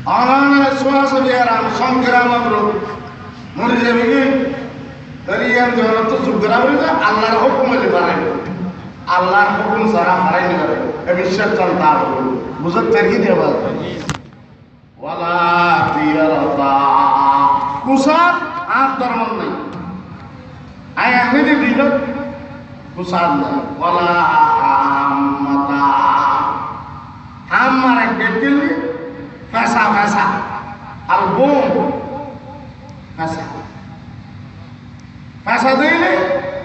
অনানা শ্বাস বিহারাম সংগ্রাম গ্রুপ মরে যাবে কি তাহলে ইয়ান দেওয়ার তো যুদ্ধরা বলে যে আল্লাহর হুকুম হলে বানাই আল্লাহর হুকুম ছাড়া হারাই না করে এ বিশ্বাস চলতা বুঝত তাকি দেবা ওয়ালা তিয়ারতা কুসার আর ধর্ম নাই আয় আপনি যে দিল কুসার না ওয়ালা আমতা আমার এক ব্যক্তির ফেসা ফেসা আর বোম ফেসা ফেসা দিলে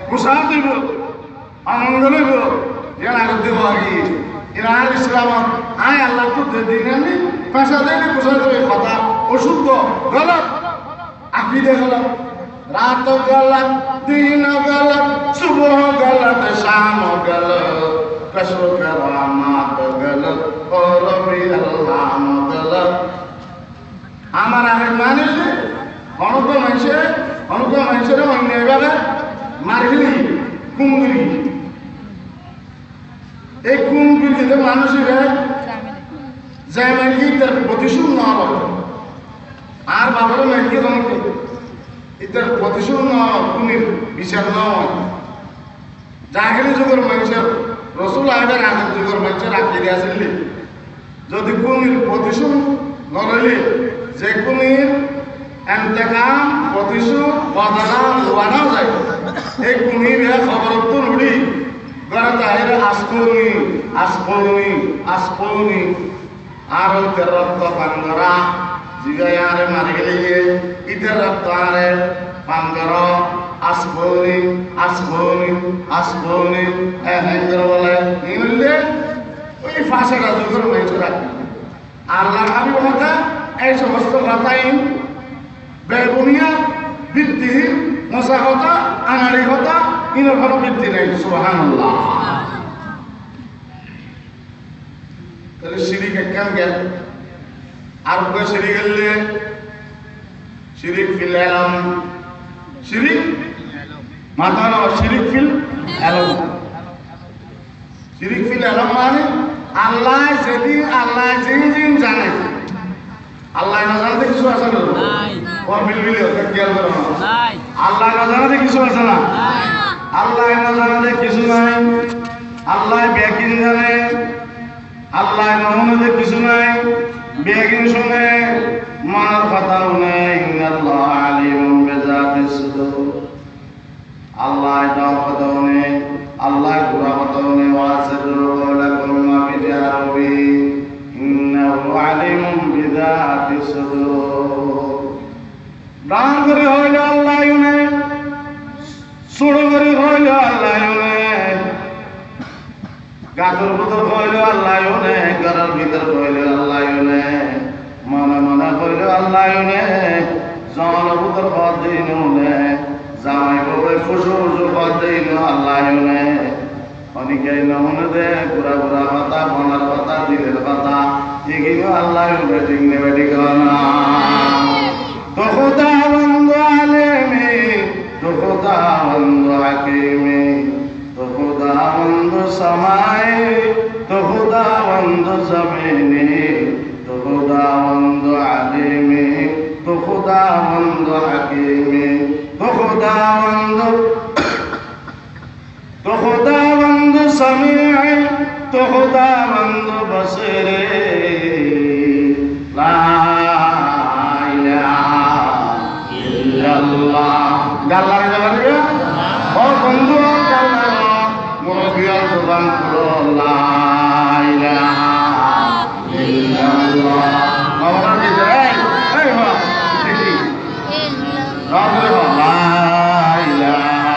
কুসার দিব আনন্দ লইব যেন আগে দেব আগে ইরান ইসলাম আয় আল্লাহ তো দিন আমি ফেসা দিলে কুসার দেবে কথা অশুদ্ধ গলত আকিদে গলত রাত গলত দিন গলত সুবহ গলত শাম গলত কসর কারামাত গলত রবি আল্লাহ গলত আমার আরেক মানুষ অনেক মানুষের অন্য এভাবে মারগিলি কুমগুলি এই কুমগুলিতে মানুষের যেমন তার প্রতিশোধ না হবে আর বাবার মেয়েকে তোমাকে এটার প্রতিশোধ না কুমির বিচার না হয় জাহেরি যুগের মানুষের রসুল আগের আগের যুগের মানুষের আঁকিয়ে আসলে যদি কুমির প্রতিশোধ নড়লে যে কুমির এতেকাম প্রতিশোধ বদলা লোয়ানো যায় এই কুমির খবর তো উড়ি গড়া তাহের আসপৌনি আর রক্ত পান করা জিগায় আরে মারি গেলে ইদের রক্ত আরে পান কর আসপৌনি হ্যাঙ্গর বলে বললে ওই ফাঁসেটা যুগের মেয়েছে রাখি আল্লাহ হাবিব কথা এই সমস্ত কথাই বেগুনিয়া ভিত্তিহীন মশা কথা আনাড়ি কথা ইনের কোনো ভিত্তি নেই সুবহানাল্লাহ তাহলে শিরিক একখান গেল আর উপরে শিরিক গেলে শিরিক ফিল এলম শিরিক মাথা না শিরিক ফিল এলম শিরিক ফিল এলম মানে আল্লাহ যেদিন আল্লাহ যেদিন জানে আল্লাহ না জানাতে কিছু আছে না ওর মিলমিলি ওকে খেয়াল করো না আল্লাহ না জানাতে কিছু আছে না আল্লাহ না জানাতে কিছু নাই আল্লাহ ব্যাকিন জানে আল্লাহ নমুনাতে কিছু নাই ব্যাকিন শুনে মনের কথাও নেই ইন্নাল্লাহ আলিমুম বিযাতিস সুদূর আল্লাহ দাও কথাও নেই আল্লাহ গুরা কথাও নেই ওয়াসিরু লাকুম মা বিজারবি ইন্নাহু আলিমুম বিযাতিস সুদূর দান করে হইল আল্লাহ ইউনে সুড় করে হইল আল্লাহ ইউনে গাছের ভিতর হইল আল্লাহ ইউনে ঘরের ভিতর হইল আল্লাহ ইউনে মনে মনে হইল আল্লাহ ইউনে জন ভিতর পদ দিন জামাই বউরে ফুসু ফুসু পদ দিন আল্লাহ ইউনে অনেকে নমুনে দে ঘুরা ঘুরা পাতা মনের পাতা দিলের পাতা এগুলো আল্লাহ ইউনে ঠিক নেবে ঠিক না তো খুদাবন্দ আলেমে তো খুদাবন্দ হাকিমে তো খুদাবন্দ সমায়ে তো খুদাবন্দ জমিনে তো খুদাবন্দ আলেমে তো খুদাবন্দ হাকিমে তো খুদাবন্দ সমিয়ে তো খুদাবন্দ বসরে লা গাল্লার যাবে ও বন্ধু গাল্লার মুরব্বিয়াল জবান করো লা ইলাহা ইল্লাল্লাহ আমরা কি যাই এই হো দেখি রাবে লা ইলাহা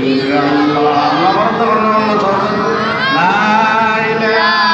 ইল্লাল্লাহ আমরা তো বললাম লা ইলাহা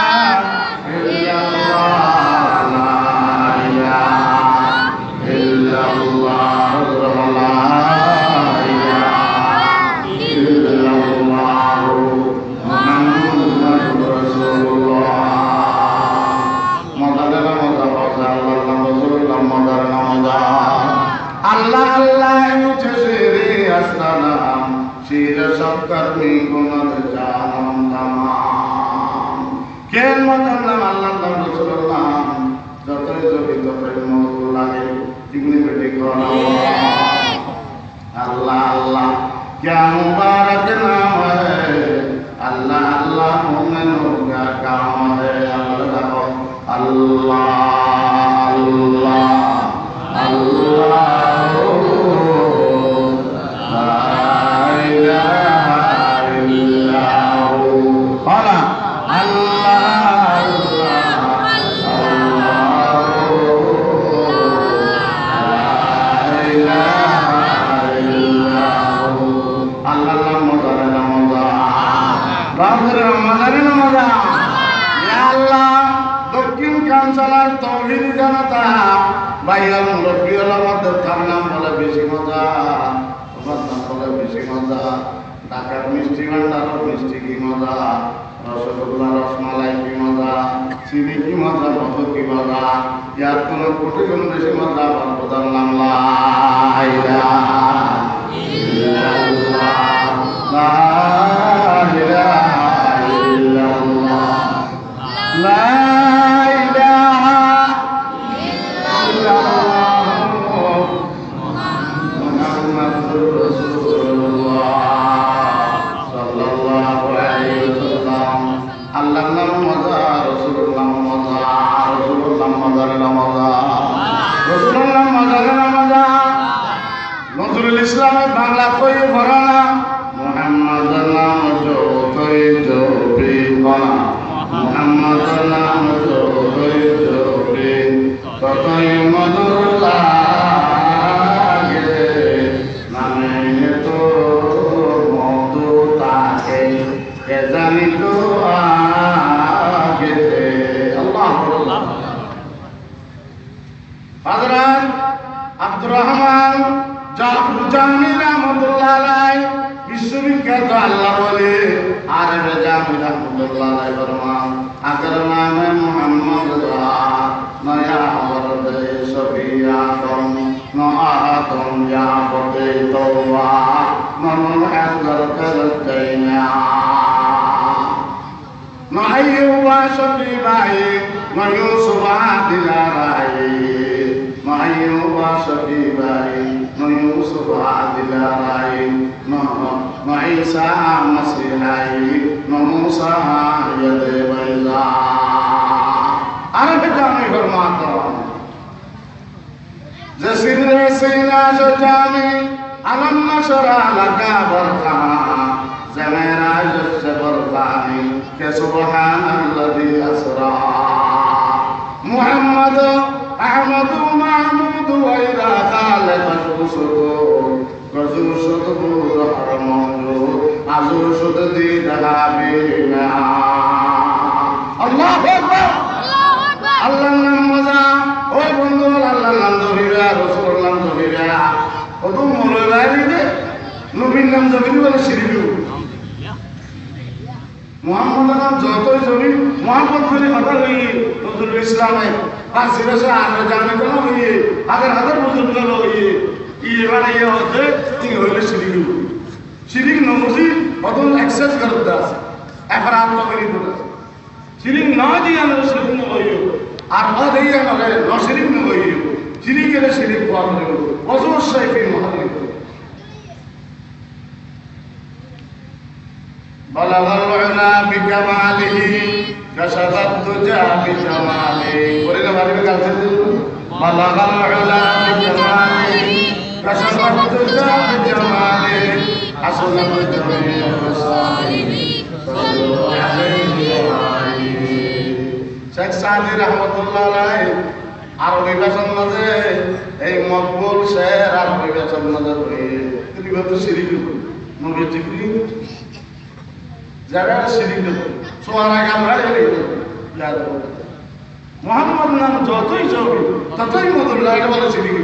ততই মধু লাগে চিংড়ি বেটি কর अल्लाह अल्लाह क्या मुबारक नाम है अल्लाह अल्लाह मोमिनों का काम है अल्लाह अल्लाह अल्लाह अल्लाह দক্ষিণ কাঞ্চলার তৌহিদ জনতা বাইরের মুরব্বীর মধ্যে তার নাম বলে বেশি মজা, তোমার নাম বলে বেশি মজা। ঢাকার মিষ্টি ভান্ডারও মিষ্টি কি মজা, রসগোল্লা রসমালাই কি মজা, চিনি কি মজা, মধু কি মজা, ইয়ার কোন কোটি গুণ বেশি মজা। আমার প্রধান নাম লা ইলাহা ইল্লাল্লাহ, লা ইলাহা ইল্লাল্লাহ, লা ইলাহা ইল্লাল্লাহ, মুহাম্মাদুর রাসূলুল্লাহ সাল্লাল্লাহু আলাইহি ওয়াসাল্লাম। আল্লাহর নাম মজা, রাসূলুর নাম মজা, রাসূলুর নাম মজার মজা, রাসূলুর নাম মজার মজা। নজরুল ইসলামের বাংলা কই ভরানা, মুহাম্মাদের নাম যতই জপি কনা, মুহাম্মাদের নাম যতই জপি ততই মধুর লাগে, নামে তো মধু তাকে কে জানি তো আগে। আল্লাহ হযরত আব্দুর রহমান জাফর জামি রহমাতুল্লাহ আলাইহি বিশ্ববিখ্যাত আল্লাহ বলে আরবে জামি রহমাতুল্লাহ আলাইহি ফরমান আগে নামে মুহাম্মদ নয়া ওরদে সবিয়া কম নআতম ইয়া বতে তওবা ননু হাজর করতেনা নআইয়ুবা সবিবাই নয়ুসুবা দিলারাই নআইয়ুবা সবিবাই নয়ুসুবা দিলারাই নঈসা মসিহাই নমুসা ইয়াদে বাইজা। আরবে জামি ফরমাতা জসিরে সিনা জামি আলম নশরা লাকা বরকা জমেরা জস বরকানি কে সুবহানাল্লাযী আসরা মুহাম্মদ আহমদ মাহমুদ ওয়াইরা খালেক খুশুকু গজু শুদুর হরমজু আজু শুদ দি দাবিনা। আল্লাহু আকবার, আল্লাহু আকবার। আল্লাহর নাম মজা, ওই বন্ধু আল্লাহর নাম ধরিবা, রাসূলের নাম ধরিবা, কত মৌলভী দিবে নবীর নাম ধরিবা বলে শিরিক। মুহাম্মদের নাম যতই জমি মুহাম্মদ বলে কথা হই নজরুল ইসলামের ফার্সি ভাষা আরবে জামি কোন হই হাজার হাজার বছর ধরে হই এবারে ইয়ে হচ্ছে তিনি হইলে শিরিক। শিরিক নমজি অত এক্সেস করতে আছে এফরাত করি করে শিরিক না দিয়ে আমরা শিরিক ন হই আর না দিয়ে আমরা ন শিরিক ন হই শিরিকের শিরিক হওয়া করে অবশ্যই কি মহান بلغ العلا بكماله كشف الدجى بجماله ورينا بارك بلغ العلا بكماله كشف الدجى بجماله حسن الجميع وصائبه صلوا عليه وآله। শেখ সাদি রহমতুল্লাহ আলাইহি আরবি ভাষার মাঝে এই মকবুল শের আরবি ভাষার মাঝে তিনি বলতে শিরিক নবী জিবরিল যারা শিরিক সোয়ার আগে আমরা মুহাম্মদ নাম যতই জরুরি ততই মধুর লাগে বলে শিরিক।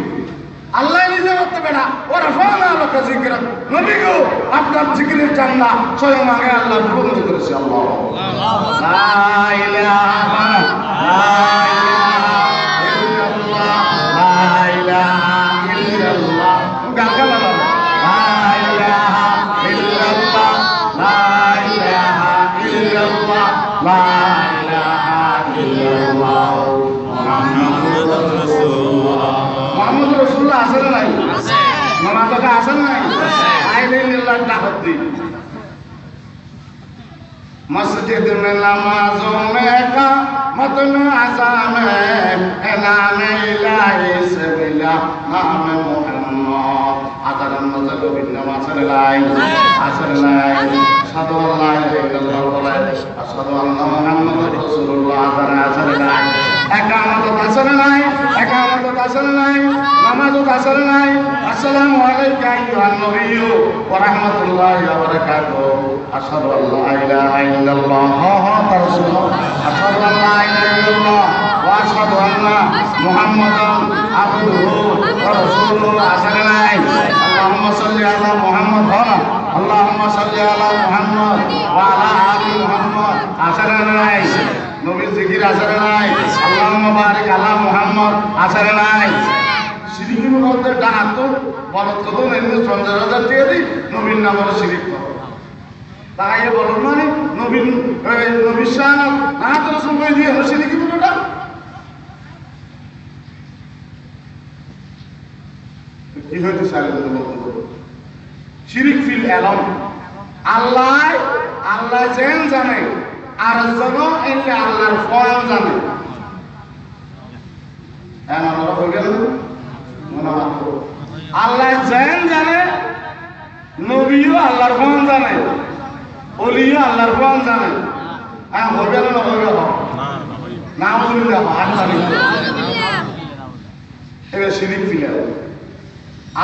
আল্লাহ নিজে করতে বেড়া ওরা ফানা আলাকা জিকির নবী গো আপনার জিকিরের জান্না স্বয়ং আগে আল্লাহ পূর্ণ করেছে। আল্লাহ লা ইলাহা ইল্লাল্লাহ, লা ইলাহা ইল্লাল্লাহ, গালগালা লা ইলাহা ইল্লাল্লাহ, লা ইলাহা ইল্লাল্লাহ, লা ইলাহা ইল্লাল্লাহ, মুহাম্মাদুর রাসূলুল্লাহ। দিন मस्जिद में नमाजों में का मतन आजा में नाम इलाही से मिला नाम मोहम्मद आदरन नजर बिन नमाजर लाई असर लाई अशहदु अल्ला इलाहा इल्लल्लाह अशहदु अन्ना मुहम्मदुर रासूलुल्लाह आदरन असर लाई একামত আসর নাই একামত আসর নাই নামাজ আসর নাই আসসালামু আলাইকা আইয়ুহান নবী ওয়া রাহমাতুল্লাহি ওয়া বারাকাতুহু আশহাদু আল্লা ইলাহা ইল্লাল্লাহ ওয়া রাসূলুহু আশহাদু আল্লা ইলাহা ইল্লাল্লাহ ওয়া আশহাদু আন্না মুহাম্মাদান আবদুহু ওয়া রাসূলুহু আসর নাই আল্লাহুম্মা সাল্লি আলা মুহাম্মাদ আল্লাহুম্মা সাল্লি আলা মুহাম্মাদ ওয়া আলা আলি মুহাম্মাদ আসর নাই নবীর জিকির আসর নাই আল্লাহুম্মা বারিক আলা মুহাম্মদ আসর নাই শিরিকের মধ্যে ডাহাত বলত কত এমনি 50,000 টাকা দি নবীর নামের শিরিক করো তাই বলুন মানে নবীর শান নাহাত রাসূল কই দিয়ে শিরিক কি বলটা কি হইতে চাইলে বলতে শিরিক ফিল আলম আল্লাহ যেন জানে আর যেন এলে আল্লাহর ফল জানে আমরা বলেন আল্লাহ যেন জানে নবীও আল্লাহর ফল জানে ওলিও আল্লাহর ফল জানে হবে না হবে না বললে আর জানি এটা শিরিক ফিল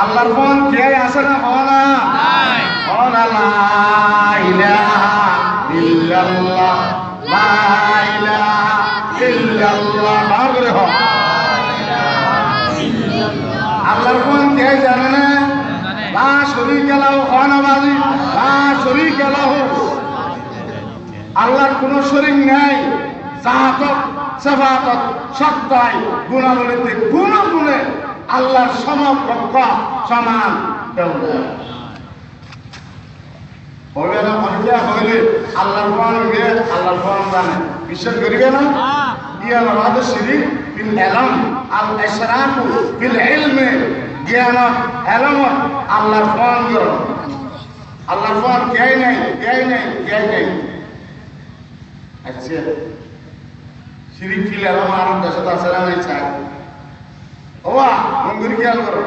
আল্লাহর ফল কে আছে না হয় না লা ইলাহা ইল্লাল্লাহ লা ইলাহা ইল্লাল্লাহ বার করে হয় আল্লাহর কোন কে জানে না লা শরীকা লাহু খানাবাজি লা শরীকা লাহু আল্লাহর কোনো শরীক নাই জাহাতত সিফাতত সত্তায় গুণাবলীতে গুণে আল্লাহর সমকক্ষ সমান কেউ নেই হবে না অনেকে হইলে আল্লাহর কোন গে আল্লাহর কোন জানে বিশ্বাস করিবে না ইয়া রাদ শিরিক ফিল ইলম আল ইশরাকু ফিল ইলমি জ্ঞান ইলম আল্লাহর কোন গে আল্লাহর কোন কে নাই আচ্ছা শিরিক ফিল ইলম আর দেশত আছে না নাই চাই ওয়া মঙ্গুরি খেয়াল করো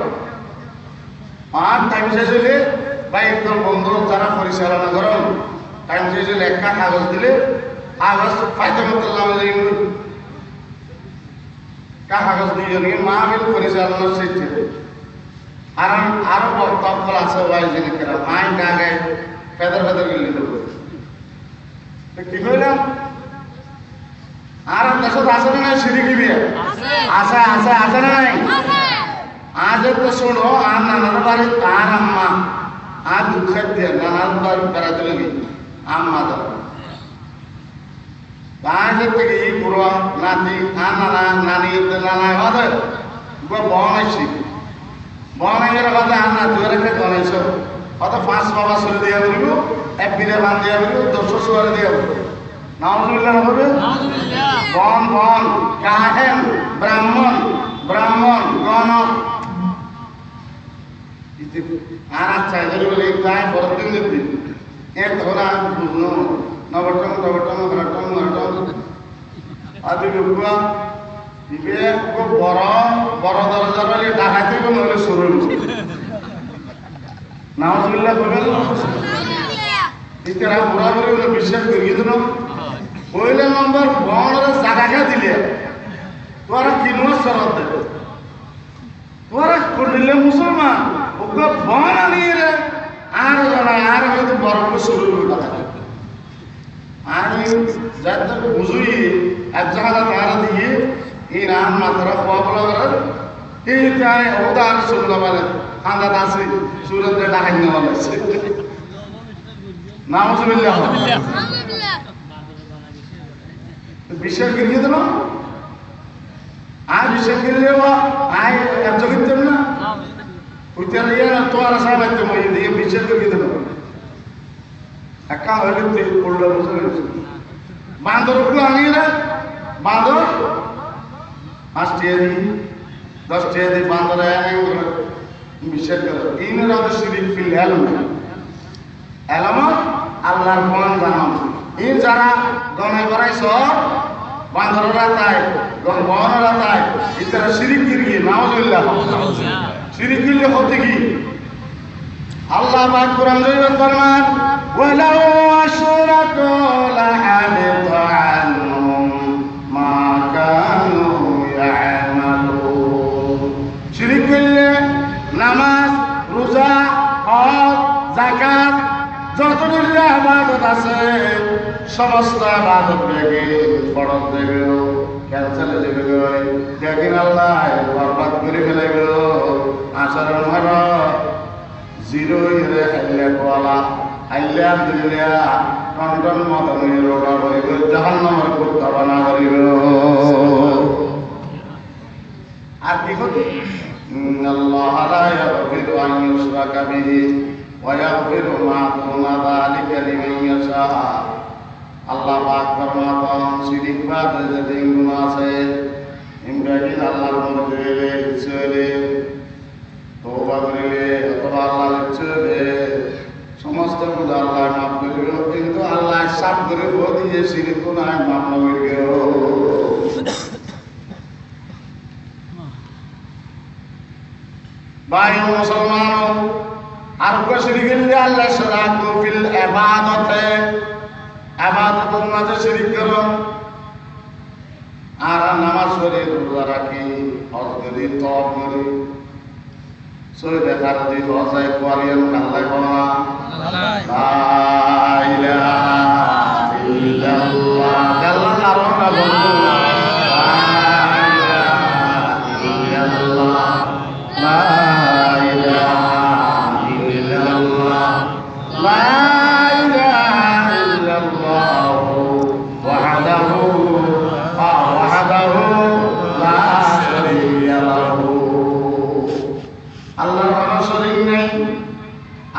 আর টাইম শেষ হলে বা একদম বন্ধু যারা পরিচালনা করেন টাইম শেষ হলে একটা কাগজ দিলে কাগজ ফায়দা মতো কাগজ দিয়ে নিয়ে মাহফিল পরিচালনার শিখছে আর আরো বক্তব্য আছে ভাই জিনিসেরা মাই গাগে ফেদার গেলে দেবো কি কইলাম আর দেশত আছে না শিরিকি বিয়ে আছে না নাই আজ তো শোনো আর নানার বাড়ি আর আম্মা আর দুঃখের দিয়ে নানার বাড়ি বেড়াতে লাগে আম্মা দাদা বাজের থেকে এই বুড়ো নাতি আর নানি ওদের বনাইছি বনাইয়ের কথা আর নাতি ওরা বনাইছ অত 5 বাবা চলে দিয়ে বলবো এক বিরে বান দিয়ে বলবো 200 সোয়ারে দিয়ে বলবো নাউজুবিল্লাহ হবে বন কাহেন ব্রাহ্মণ গণক আর আচ্ছা যদি বলে তাই বড় দিন দিন এক ধরা বুঝলো নবটম আদি লোকা দিবে খুব বড় দরজার বলে ডাকাতি কোন হলে শুরু নাউজুবিল্লাহ বলেন ইতরা বরাবর হলো বিশ্বাস করি দিন পয়লা নম্বর বড় জায়গা দিলে তোরা কিনো শরত দে তোরা করলে মুসলমান ওকে বন নিয়ে রে আর হয়তো বড় শুরু কথা আর যাতে বুঝুই এক জায়গা তারা দিয়ে এই রান মাত্রা খোয়াবলা করার এই তাই ওদার শুনলা বলে খান্দা দাসি সুরত ডাকাই নেওয়া লাগছে নাউজুবিল্লাহ বিশ্বাস করিয়ে দিল আর বিশ্বাস করলে আয় একজন কিনতেন না উত্তর ইয়ে তোমার আশা লাগতো দিয়ে বিশ্বাস করিয়ে দিল একা হইলে পড়লো বুঝে গেছে বাঁদর উপরে আনিয়ে না বাঁদর 5 টাকা দিই 10 টাকা দিই বাঁদর বিশ্বাস করে তিন রাত শিরিক ফিল হেলম এলামত আল্লাহর কোন জানাম ই যারা গনে করাইছ বান্দররা তাই গনরা তাই ইতারা শিরিক গিয়ে নাউজুবিল্লাহ শিরিক গিয়ে হতে কি আল্লাহ পাক কোরআন শরীফে ফরমান ওয়ালাউ আশরাকু লাহাবিতা আনহুম মা কানু ইয়ামালুন শিরিক করলে নামাজ রোজা হজ যাকাত যতগুলো ইবাদত আছে সমস্ত ইবাদত থেকে ফরজ দেবে ক্যান্সেল দেবে দেখেন আল্লাহ বরবাদ করে ফেলবে আসার মার জিরো রে হাইলে কোলা হাইলে দিলে টন মতন রোগা হইব জাহান্নামের কুত্তা বানা করিব আর কি হতো আল্লাহ লা ইয়াগফিরু আন ইউশরাকা বিহি ওয়া ইয়াগফিরু মা দুনা যালিকা লিমান ইয়াশা আল্লাহ পাক ফরমান শিরিক বাদ যে গুনাহ আছে ইমরান আল্লাহর মর্জিলে চলে তওবা করিলে অথবা আল্লাহর চলে সমস্ত গুনাহ আল্লাহ মাফ করিবে কিন্তু আল্লাহ সাফ করে দিয়ে শিরিক গুনাহ মাফ করিবে ভাই মুসলমান আর কো শিরিক দিলে আল্লাহ শরাকু ফিল ইবাদতে ইবাদতের মাঝে শিরিক করো আর নামাজ পড়ে রোজা রাখি হজ করি তওয়াব করি সই দেখার দি হজাই কোয়ারিয়ান আল্লাহ কোনা লা ইলাহা ইল্লাল্লাহ আল্লাহ নাম না বন্ধু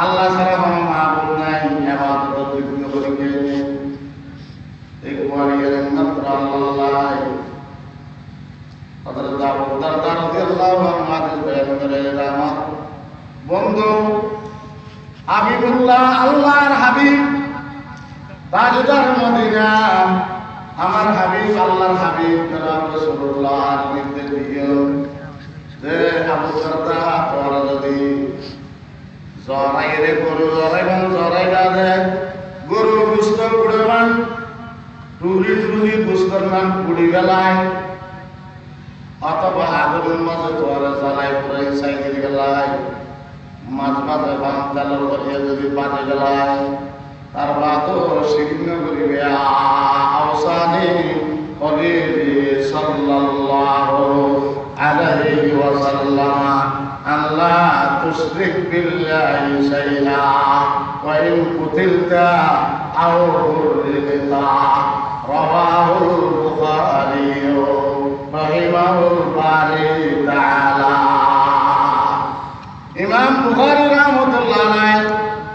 আল্লাহ ছাড়া কোনো মাবুদ নাই ইবাদত যোগ্য করে কে এক ওয়ালিয়ের মাত্র আল্লাহ হযরত আবু দারদা রাদিয়াল্লাহু আনহু হাদিস বয়ান করে আমার বন্ধু হাবিবুল্লাহ আল্লাহর হাবিব তাজদার মদিনা আমার হাবিব আল্লাহর হাবিব জনাব রাসূলুল্লাহ নির্দেশ দিও যে আবু দারদা তোরা যদি জরাইরে গরু জরাইবান জরাইবা দে গরু গুস্ত কুড়াবান টুরি গুস্তর নাম কুড়ি বেলায় অথবা আগুনের মাঝে তোরা জ্বালাই পুরাই সাইকেল গেলায় মাঝ মাঝে বান চালর করিয়া যদি বাজে গেলায় তার বাদও শিগ্ন করিবে আওসানি করিবে সাল্লাল্লাহু আলাইহি ওয়াসাল্লাম আল্লাহ তুশরিক বিল্লাহি শাইআ ওয়া ইন কুতিলতা আও হুরিতা রাওয়াহুল বুখারী রাহিমাহুল বারী তাআলা ইমাম বুখারী রাহমাতুল্লাহ আলাইহি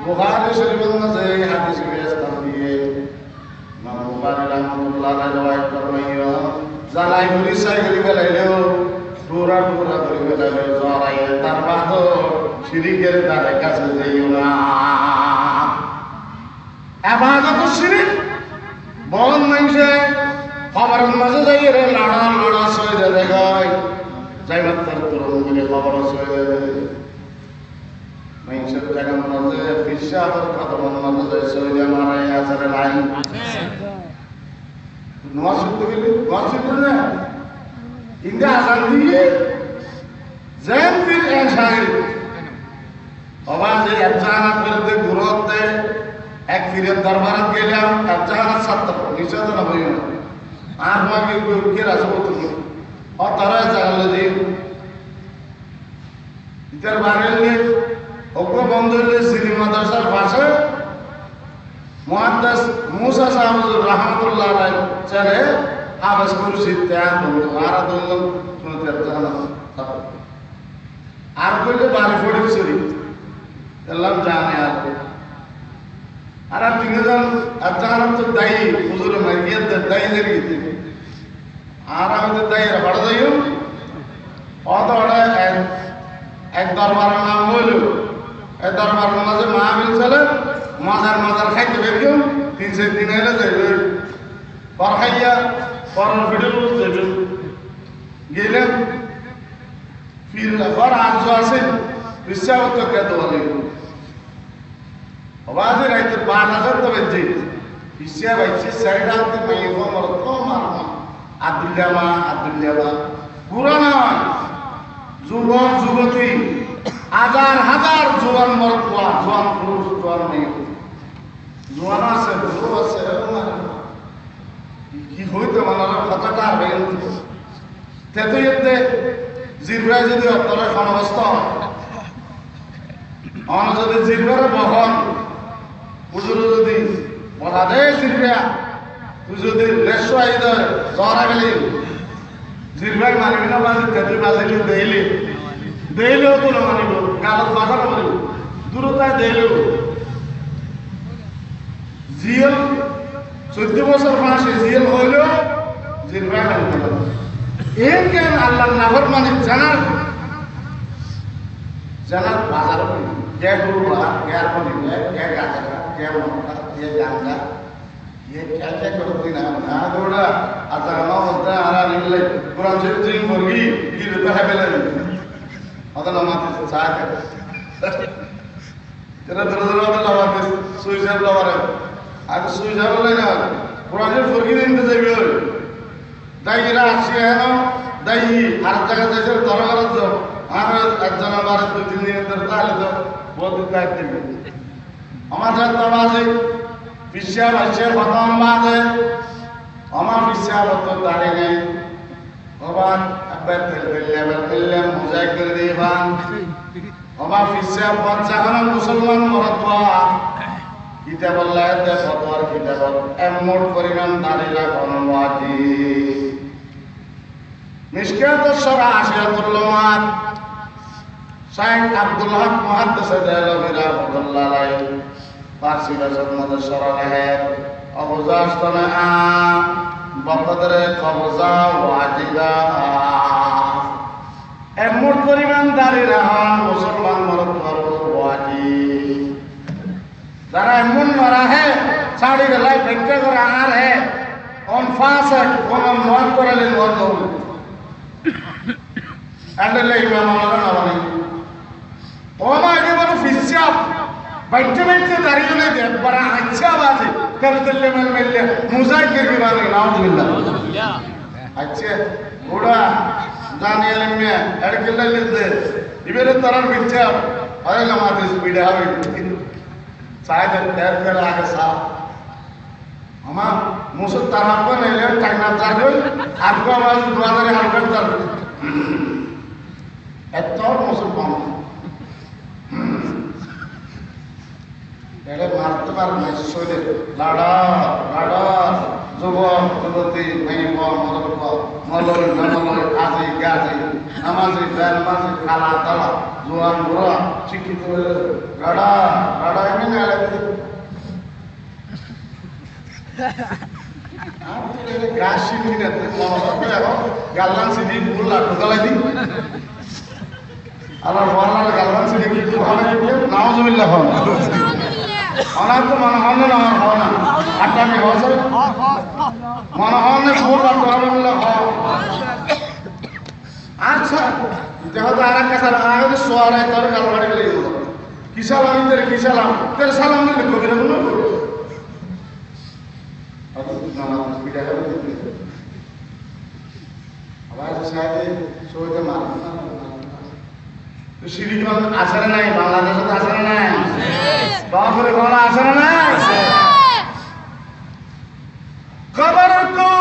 বুখারী শরীফের মধ্যে হাদিস বিস্তার দিয়ে ইমাম বুখারী রাহমাতুল্লাহ আলাইহি রওয়ায়াত ফরমাইয়া জালাই গুলি সাইকেল বেলাইলেও টুরা টুরা করে বেলাইলে জরাইয়ে তার বাদও শিরিকের দ্বারে কাছে যাইও না ইবাদত শিরিক বন মাইছে খবরের মাঝে যাই রে লড়া সইরে রে গয় যাইবার তার তরুণ মিলে খবর সইরে রে মাইছে জায়গা মাঝে পিসাবের কদমের মাঝে যাই সইরে মারাই আছে রে ভাই নোয়া শুনতে গেলি নোয়া শুনতে না ইন্দা আসান দিয়ে জেন ফির এনশাইল আওয়াজে আজানাত করতে গুরুতে এক ফিরের দরবারে গেলাম আজানাত সত্য নিষেধ না হইল আর মাকে কে রাজব তুমি ও তারা জানলে যে ইতার বারেলে ওকো বন্ধুলে শ্রী মাদ্রাসার পাশে মুহাদ্দিস মুসা সাহেব রাহমাতুল্লাহ আলাইহি চলে আবাস কুরসি ত্যাগ আর দোলন শুনতে জানা আর কইলে বারে ফড়ি সরি এলাম জানে আর তিনজন আজানাত তো দাই হুজুর মাইয়াত দাই লাগি আর আমাদের দাই বড় দাইও অতড়া এক দরবার নাম হইল এই দরবার মাঝে মাহফিল চলে মাজার মাজার খাইতে বেরিয়েও 3-4 দিন এলে যাইবে পর খাইয়া পরের ভিডিও যাইবে গেলেন ফিরলে পর আজ আছে বিশ্বাবত কে তো বলে আওয়াজে রাইতে 5,000 তো বেজে বিশ্বা বাইছে সাইডাতে মাইও মর তো মারমা আব্দুল্লাহ পুরানা যুবক যুবতী হাজার হাজার জোয়ান মরকুয়া জোয়ান পুরুষ জোয়ান মেয়ে জোয়ান আছে বুড়ো আছে কি হইতে মানার কথাটা হয়ে তেতো এতে জিব্রাই যদি অন্তরে সমস্ত অন যদি জিব্রারে বহন হুজুর যদি বলা দে জিব্রা তুই যদি লেশো আই দেয় জরা গেলি জিব্রাই মানিবি না বাজে তেতো বাজে দেইলেও তো না মানিব গালত বাধা না মানিব দূরতায় দেইলেও জিএল 14 বছর বয়সে জিএল হইলেও জিরবা মানিব না এর কেন আল্লাহর নাফর মানিব জানার বাজার কে গুরুবা কে মানিব কে গাজা কে মক্কা কে গাঙ্গা ये क्या करते ना ना थोड़ा अचानक होता है आरा नहीं ले कुरान से जिन मुर्गी की रहता है पहले अदल माते साथ है तेरा दर्द अदल माते सुइजर लवर है आज सुइजर ले ना कुरान से मुर्गी दिन तो जाइए दाई गिरा अच्छी है ना दाई हर जगह जैसे तरह कर दो हर एक जना बार 2-3 दिन अंदर ताले तो बहुत दिक्कत है हमारे तवाज़े पिछा बच्चे खत्म बात है हमारे पिछा बच्चों तारे गए भगवान अब्बे मुझे कर दे बान हमारे पिछा बच्चा का नाम मुसलमान मरतवा किताब अल्लाह दे फतवार किताब एमोट परिणाम तारे ला कौनवाजी मिश्किल तो शरा आशियातुल्लमात शायद अब्दुल्लाह मुहद्दिस देलवीरा अब्दुल्लाह लाई फारसी भाषा मध्य शरण है अबुजास्तने आ बकदरे कबजा वाजिदा एमोट परिमाण दारी रहन मुसलमान मरद करो वाजी जरा एमोन मरा है साड़ी गलाई बेटे को आर है ऑन फास है कौन नॉन करले नॉन दो एंडले इमाम वाला ना बने ओमा के बारे फिशिया बैठे बैठे दारियों ने दे बड़ा अच्छा बात है कर दिल्ली में मिले मुजाहिद के दीवाने नाउजुबिल्लाह अच्छे बूढ़ा जानियल में अड़किल्ला लेते इवेरे तरह बिच्चा अरे लमाते स्पीड आवे शायद पैर कर आगे साफ हमा मुसद तरह को नहीं ले टाइम जादो आपको आवाज दुआरे हरकत कर एतौर मुसलमान এড়ে মারতে পার না শরীরে লাড়া লাড়া যুবক যুবতী মেয়ে মরক মলয় নমলয় আজি গাজি নামাজি বেনামাজি খালা তালা জোয়ান বুড়া শিক্ষিত লাড়া লাড়া এমনি না লাগে আপনি গাছি নিতে মনে এখন গাল্লান সিডি ফুল লাটু গলাই দি আল্লাহ ওয়াল্লাহ গাল্লান সিডি কি ভালো নাউজুবিল্লাহ অনার তো মনে হয় না আমার হয় না আটটা আমি হয়েছে মনে হয় না ফুল আর তোরা আচ্ছা যেহেতু আর একটা সালাম আগে সোয়ার হয় তোর গাল বাড়ি গেলে কি সালাম তোর কি সালাম তোর সালাম দিলে কবিরা বলো আবার সাথে সোজা মার সিরিজগঞ্জ আছে না নাই বাংলাদেশে তো আছে না নাই বাপরে কোন আছে না নাই खबर को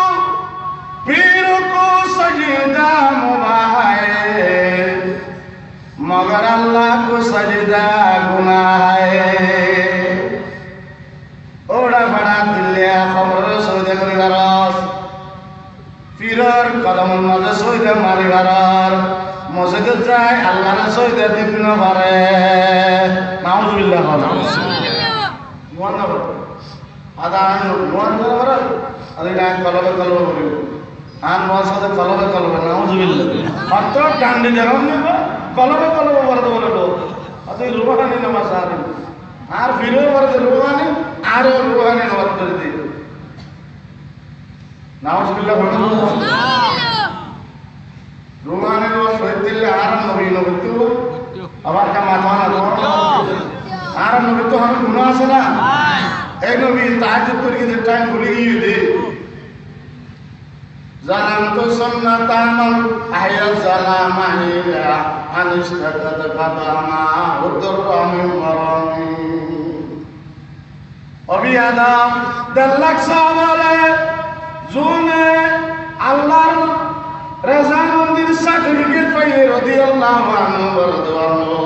पीर को सजदा मुबाह है मगर अल्लाह को सजदा गुनाह है ओड़ा बड़ा दिलिया खबर सौदे करिबारस पीरर कदम मजे सौदे मारिबारर মসজিদে যায় আল্লাহর সহিত দিন না পারে নাউজুবিল্লাহ মুআন্নাব আদান মুআন্নাব আদিনা কলবে কলবে বলি আন মসজিদে কলবে কলবে নাউজুবিল্লাহ মাত্র ডান্ডি জারাম নিব কলবে কলবে বলতে বলবো আদি রুবানি নামাজ আদি আর ফিরেও বলতে রুহানি আরো রুহানি নবাদ করে দিই নাউজুবিল্লাহ রুহানি নবাদ শহীদ দিলে আর নবী নবী আবার কামা মানা আর নবী তো আমি গুনাহ আছে না এই নবী তাহাজ্জুদ করে যে টাইম ভুলে গিয়ে দে ظلمت سنة من أحيا الظلام إلى أن اشتدت قدما والضر من ورمي وبيدا دلك سامله زونه الله رضا مندر سرٹیفکیٹ پائے رضی اللہ عنہ ورضوانہ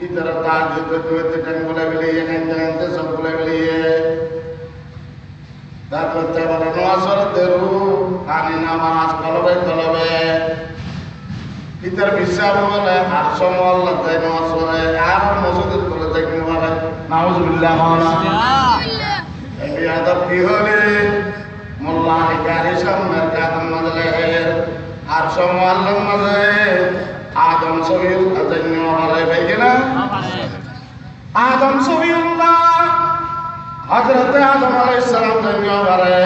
ادھر تاجد تو ٹائم بولے بلی ننتے سب بولے بلی তারপর বলে নওয়াজর দেরু কানি নামাজ কলবে ইতার বিশ্বাস বলে আর সমল তাই নওয়াজরে আর মসজিদ করে দেখনি বলে নাউজুবিল্লাহ মাওলানা এই আদব কি হলে মোল্লা কারি সামনের কাদম মজলে আর সমল মজলে আদম সবিল আজান্য বলে ভাইনা আদম সবিউল্লাহ হযরত আদম আলাইহিস সালাম ধন্যবাদে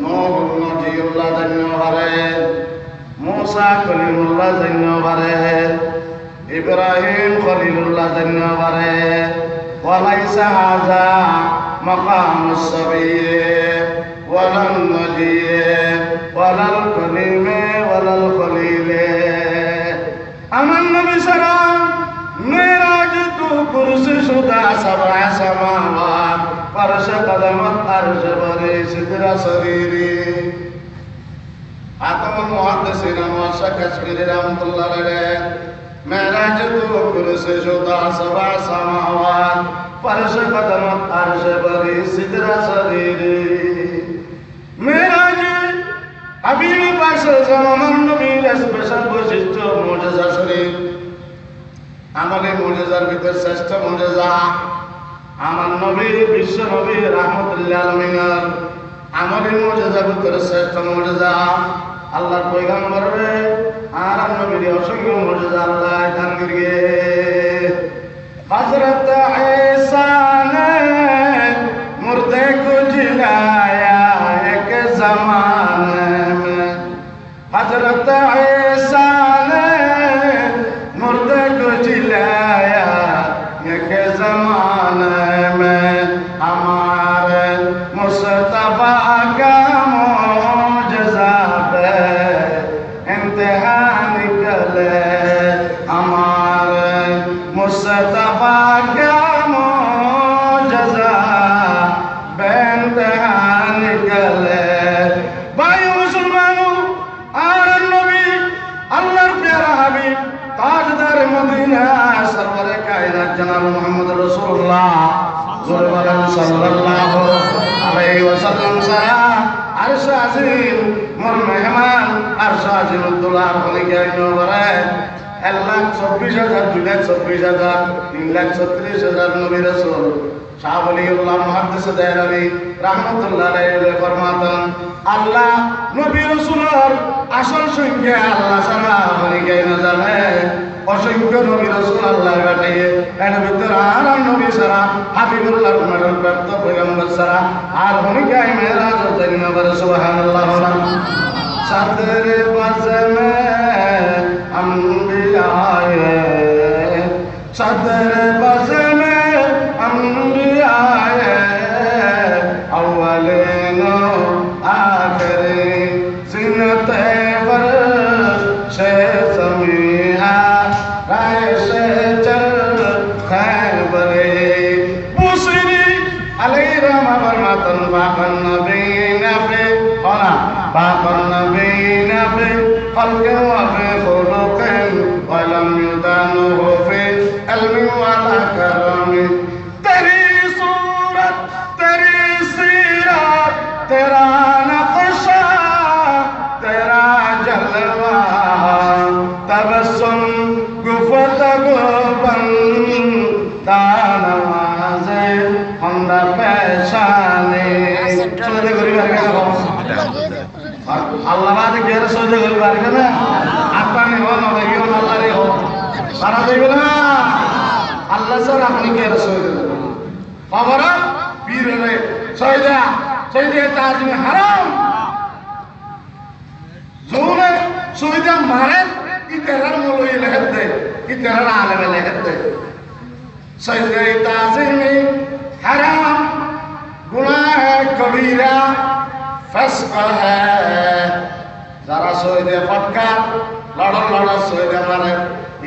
নূহ নজিউল্লাহ ধন্যবাদে মুসা কলিমুল্লাহ ধন্যবাদে ইব্রাহিম খলিলুল্লাহ ধন্যবাদে ওয়ালাইসা হাযা মাকামুস সাবিয়্য ওয়ালান নজিয়্য ওয়ালাল কলিমে ওয়ালাল খলিলে আমার নবী সালাম মেরাজ তু কুরসি শুদা সাবা সামাওয়াত فرش قدمت عرش بری سدرا سریری آتم المحدثین موشا کشمیری رحمت اللہ علیہ معراج تو کرسی شدہ سبع سماوات فرش قدمت عرش بری سدرا سریری معراج حبیب پاک زمان নবীর স্পেশাল বৈশিষ্ট্য মুজিজা শরীফ আমাদের মুজিজার ভিতর শ্রেষ্ঠ মুজিজা আমার নবী বিশ্ব নবী রাহমাতুল্লিল আলামিনের আমাদের মুজিজা ভিতরে শ্রেষ্ঠ মুজিজা আল্লাহর পয়গম্বরে আর নবীর অসংখ্য মুজিজা আল্লাহ দান করিয়ে হযরত ঈসা ने मुर्दे को जिलाया एक ज़माने में हज़रत ईसा ने मुर्दे को जिलाया एक ज़माने में हमारे मुस्तफा का मौजज़ा पे इंतहा निकले हमारे मुस्तफा का मौजज़ा पे इंतहा निकले भाई मुसलमानों और नबी अल्लाह प्यारा हबीब ताजदार मदीना सरवर कायनात जनाब मोहम्मद रसूलुल्लाह सल्लल्लाहु अलैहि वसल्लम सारा अर्श अजीम मोर मेहमान अर्श अजीम दुलार होने के नवरे 1,24,000 2,24,000 3,36,000 नबी रसूल शाह वलीउल्लाह मुहद्दिस देहलवी रहमतुल्लाह अलैहि फरमातेন আল্লাহ নবী রাসূলের আসল সংখ্যা আল্লাহ ছাড়া হলি কে না জানে অসংখ্য নবী রাসূল আল্লাহ পাঠিয়ে এর ভিতর আর নবী ছাড়া হাবিবুল্লাহর মেডেল প্রাপ্ত পয়গম্বর ছাড়া আর হলি কে মেরাজ জন্য বলে সুবহানাল্লাহ সাদরে বাজমে আম্বিয়া সাদরে বাজমে আম্বিয়া अव्वलीन आखिरी ज़ीनत वर्ष ज़मीहा राय से चल खैबरे बुसरी अलैहि रहमा फरमातन बाक़न नबीन पे होना बाक़न नबीन पे खल्क़ व फी खुलुक़िन व लम युदानुहु फी इल्मी वला करमी तेरा नक्शा तेरा जलवा तबस्सुम गुफ्तगू बन तानवाज़े हमरा पेशानी सोदे गरीबार के अल्लाह बात के सोदे गरीबार के ना आपने हो ना देखियो अल्लाह रे हो सारा देखो ना আল্লাহ স্যার আপনি কে সৈয়দ খবর পীর হলে সৈয়দা সৈয়দে তাজমি হারাম জোনে সৈয়দা মারেন ইতেরার মৌলবী লেখত দে ইতেরার আলেমে লেখত দে সৈয়দে তাজমি হারাম গুনাহ है कबीरा फस्क है যারা সৈয়দে ফটকা লড় সৈয়দে মারে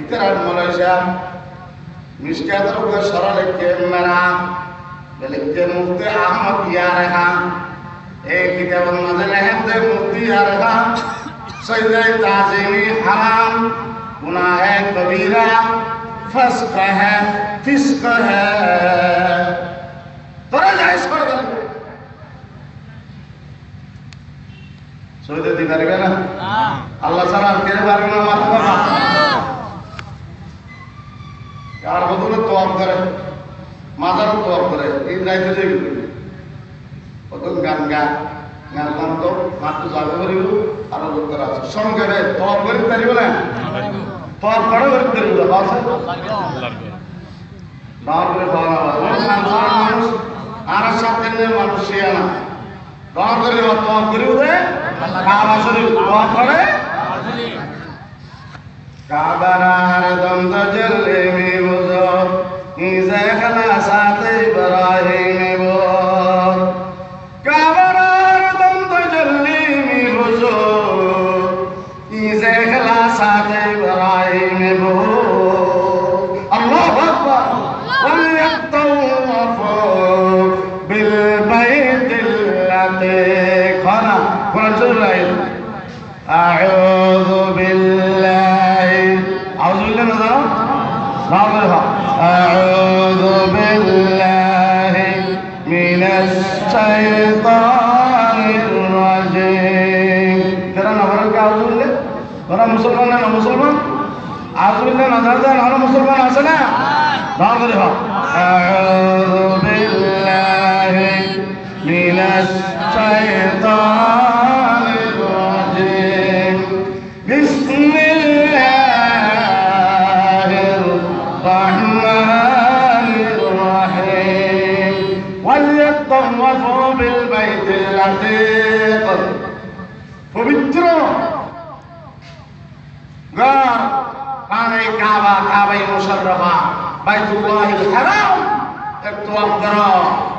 ইতেরার মৌলবী মিশকাতের উপরে সরলে কে মেরা বলকে মুফতি আহমদ ইয়ার খান এই কিতাবের মধ্যে লেখে মুফতি ইয়ার খান সৈয়দে তাজিমি হারাম গুনাহ है कबीरा फस्क है फिस्क है তোরা যাইস করে দেন সৈয়দে দিতে পারবে না আল্লাহ ছাড়া আর কে পারবে না মাথা কথা আর বদলে তোয়াব করে মাজারও তোয়াব করে এই দায়িত্ব যে কত গান তো মাত্র যাবে করিব আর উত্তর আছে সংক্ষেপে তোয়াব করে পারিব না তোয়াব করে পারিব আছে দাঁড়ে মানুষ আর সাথে মানুষ শিয়ানা দোয়া করিব তোয়াব করিব রে কাবা শরীফ তোয়াব করে কাবার দমদ জলে মে বুঝো ইজে খলাসাত ইব্রাহিম বো কাবার দমদ জলে মে বুঝো ইজে খলাসাত ইব্রাহিম বো আল্লাহু আকবার ওয়াল ইয়াতাওয়াফু বিল বাইতিল্লাতি খানা কোরআন শরীফ আউযু বিল্লাহি আউযু বিল্লাহি নাযরা আউযু বিল্লাহি মিনাশ শাইতানির রাজিম কেন নাবার কা আউযু বিল্লাহি তোরা মুসলমান না মুসলমান আউযু বিল্লাহি নাযরা না মুসলমান আছে না নাযরা আউযু বিল্লাহি মিনাশ শাইতানির রাজিম বিসমিল্লাহির রহমানির রহিম ওয়ালিয়াতাওয়াফু বিল বাইতিল আতীক পবিত্র ঘর কানে কাবা কাবায়ে মুশাররফা বাইতুল্লাহিল হারাম একটু আপনারা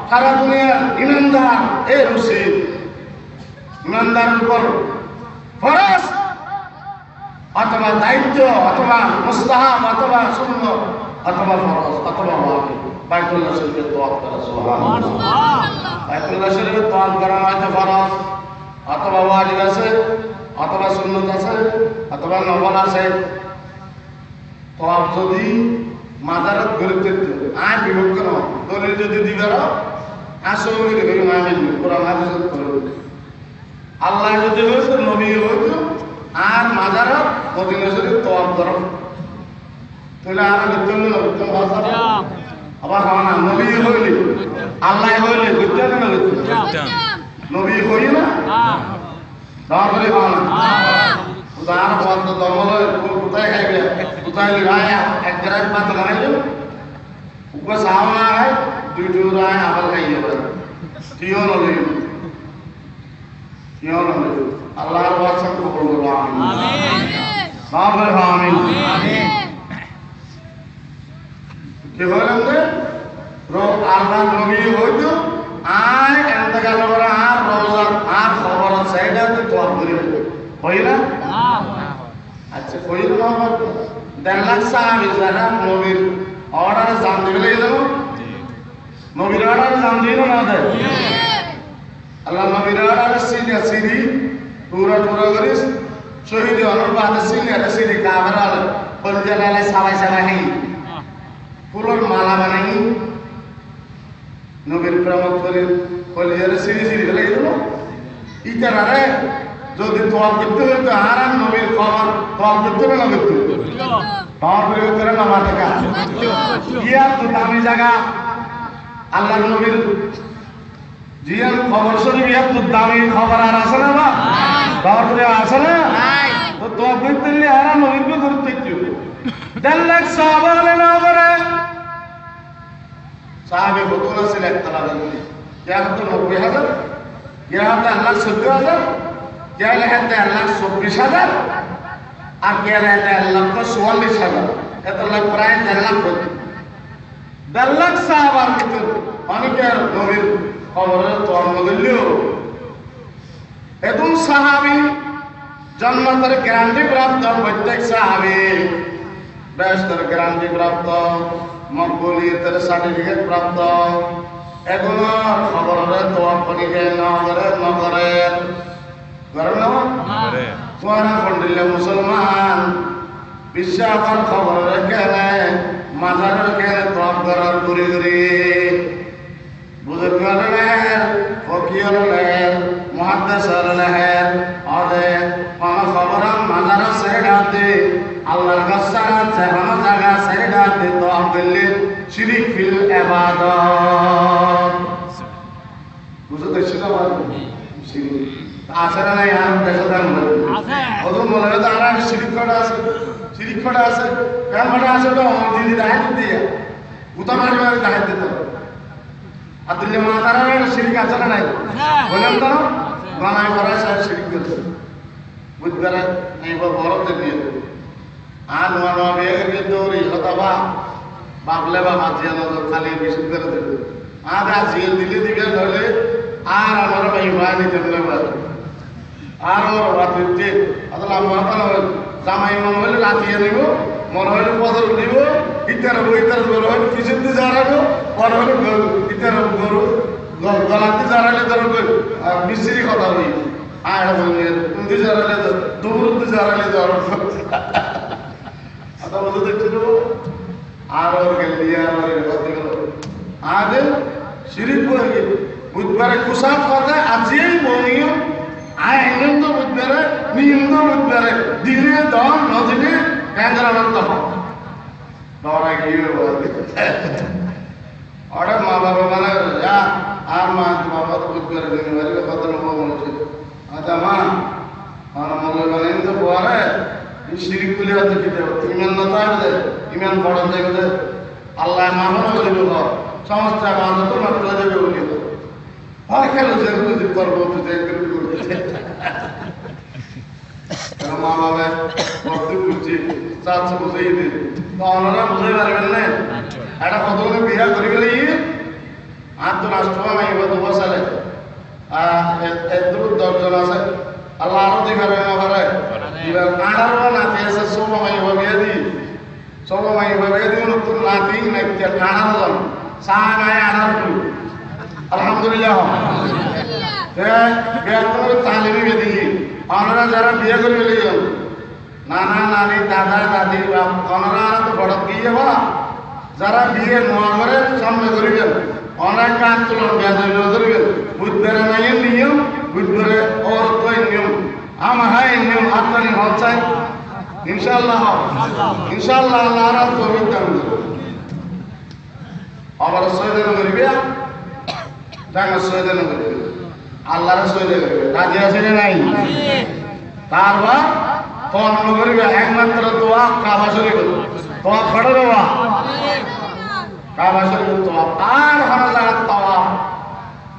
সারা দুনিয়ার ইমানদার এর উচিত ইমানদারের উপর ফরজ অথবা দায়িত্ব অথবা মুস্তাহাব অথবা সুন্নাত অথবা ফরজ অথবা ওয়াজিব বাইতুল্লাহ শরীফে তোয়াফ করা সুবহানাল্লাহ বাইতুল্লাহ শরীফে তোয়াফ করা হয়তো ফরজ অথবা ওয়াজিব আছে অথবা সুন্নাত আছে অথবা নফল আছে তোয়াফ যদি মাজারত গরিতে আর বিভক্ত নয় দলিল যদি দিবার আসল করে মামিন কোরআন হাদিস করে আল্লাহ যদি হইতো নবী হইতো আর মাজারত মদিনা শরীফ তোয়াফ করো তাহলে আর বিতন্ন উত্তম ভাষা আবার না নবী হইলে আল্লাহ হইলে বুঝতে না নবী হই না তারপরে বানা উদাহরণ বন্ধ দমলে কোথায় খাইবে কোথায় রায় এক গ্রাম পাত বানাইলো উপর সামনা হয় দুইটো রায় আবার খাইয়ে বলে কিও নলে আল্লাহর ওয়াসা কবুল করো আমিন আমিন আমিন আমিন কি হলো রে রো আল্লাহ নবী হইতো আর ইন্তেকাল করে আর রোজা আর খবর সাইডাতে তোয়াব করে হইলা আচ্ছা কইলো না দেড় সাহাবী যারা নবীর অর্ডারে জান দিবে লাগলো নবীর অর্ডারে জান দিল না দেয় আল্লাহ নবীর অর্ডারে সিরি পুরা করিস শহীদ অনুপাত সিরি কাবরাল পরিজালালে সবাই খাই ফুলের মালা বানাই নবীর প্রেম করে কলিজারে সিরি ফেলে দিল ইতারে যদি তোয়াব করতে হইতো হারাম নবীর খবর তোয়াব করতে না করতে তোয়াব করে না মাথা কা ইয়া তো দামি জায়গা আল্লাহর নবীর জিয়ার খবর শরীফ ইয়া তো দামি খবর আর আছে না বা তোয়াব করে আছে না তো তোয়াব করতে হারাম নবীর কো করতে দেড় লাখ সাহাবা না করে সাহাবে বতুন আছিল একতলা বাড়ি কেয়ামতের 90,000 কেয়ামতে 1,14,000 কেয়ামতে 1,24,000 আর কেয়ামতে 1,44,000 এত লাখ প্রায় 1.5 লাখ হতো 1.5 লাখ সাহাবার ভিতর অনেকের নবীর খবরের জন্ম দিল এত সাহাবি জন্মতের গ্যারান্টি প্রাপ্ত প্রত্যেক সাহাবি বেহেশতের গ্যারান্টি প্রাপ্ত মকবুলিয়তের সার্টিফিকেট প্রাপ্ত এগুলোর খবরের দোয়া করিকে নগরের নগরের ঘরে না সোয়ানা পন্ডিলে মুসলমান বিশ্বাসের খবরের কেনে মাজারের কেনে তপ করার ঘুরি ঘুরি বুজুর্গের লেহের ফকির লেহের মুহাদ্দিসের লেহের অদের কোন খবর মাজারের সেরাতে আল্লাহর কাছে যেখানে জায়গা সেরাতে তপ করলে শিরিক ফিল ইবাদত বুঝতে ছিল শিরিক আসলে নাই আর দেশে দাম আছে ওদের মনে হয় তারা শিরিক করা আছে কেন করা আছে তো দিদি দায়িত্ব দিয়ে উতা মারি দায়িত্ব দিতে আদুল্লে মাতারা শিরিক আছে না নাই বললাম তো বানাই করা সব শিরিক করছে বুঝবারে এই বড়তে দিয়ে আর নোয়া বিয়ে দৌড়ি হতাবা বাবলে বা মাঝিয়া নজর খালি বিশুদ্ধ করে দেবে আর আজিয়ে দিলে দিকে ধরলে আর আমার ভাই ভাই নিতে পারে আর আমার রাত্রিতে আসলে আমার জামাই মনে হলে লাঠিয়ে নিব মনে হলে পদর দিব ইতার বড় হলে পিছন দিয়ে জারাবো বড় হলে ইতার গরু গলাতে জারালে ধরো মিস্ত্রি কথা হই আর বললে তুমি জারালে দৌড়তে জারালে ধরো আদা বলতে দেখছিল আর গেলি আর আজ শিরিক করে বুধবারে কুসাব কথা আজই মনিয় আয় আনন্দ বুধবারে নিয়ন্দ বুধবারে দিনে দম নদিনে কেন্দ্রানন্দ দৌড়া গিয়ে বলতে অর্ডার মা বাবা মানে যা আর মা বাবা তো বুধবারে দিনে বাড়ি কথা নব বলছে আচ্ছা মা আমার মনে মানে তো পরে শিরিক তুলে হাতে দিতে ইমান না তাহলে ইমান বড় দেখবে আল্লাহ মামলা বলিব সমস্ত আমাদের তো মাত্র দেবে বলিব হয় কেন যে করবো মা বাবা করতে বুঝছি চাচ্ছে বুঝেই দিন তো ওনারা বুঝাই পারবেন না একটা কতগুলো বিয়া করে গেলে আর তো রাষ্ট্র আমি এবার 2 বছরে দূর 10 জন আছে আল্লাহ আরো দিবারে না পারে এবার 18 নাতি আছে সব আমি বিয়ে দিই সব আমি বিয়ে দিই নতুন নাতি নাতি 18 জন সান আয় 18 আলহামদুলিল্লাহ বেতনের তালিমি বেদি ওনারা যারা বিয়ে করে গেলেন নানা নানি দাদা দাদি ওনারা তো বড় গিয়ে বা যারা বিয়ে নোয়া করে সামনে করিবেন অনেক আন্দোলন বেদল ধরবেন বুধবারে মাইয়ের নিয়ম বুধবারে ওর নিয়ম আমার হয় নিয়ম আপনার হচ্ছে ইনশাআল্লাহ আল্লাহ আর তৌফিক দান করুন আবার সৈয়দ করিবে জানা সৈয়দ করিবে আল্লাহর সৈয়দ করিবে রাজি আছে না নাই তারপর কোন করিবে একমাত্র দোয়া কাবা শরীফ দোয়া পড়ে দেওয়া কাবা শরীফ দোয়া আর হলো জায়গা তাওয়া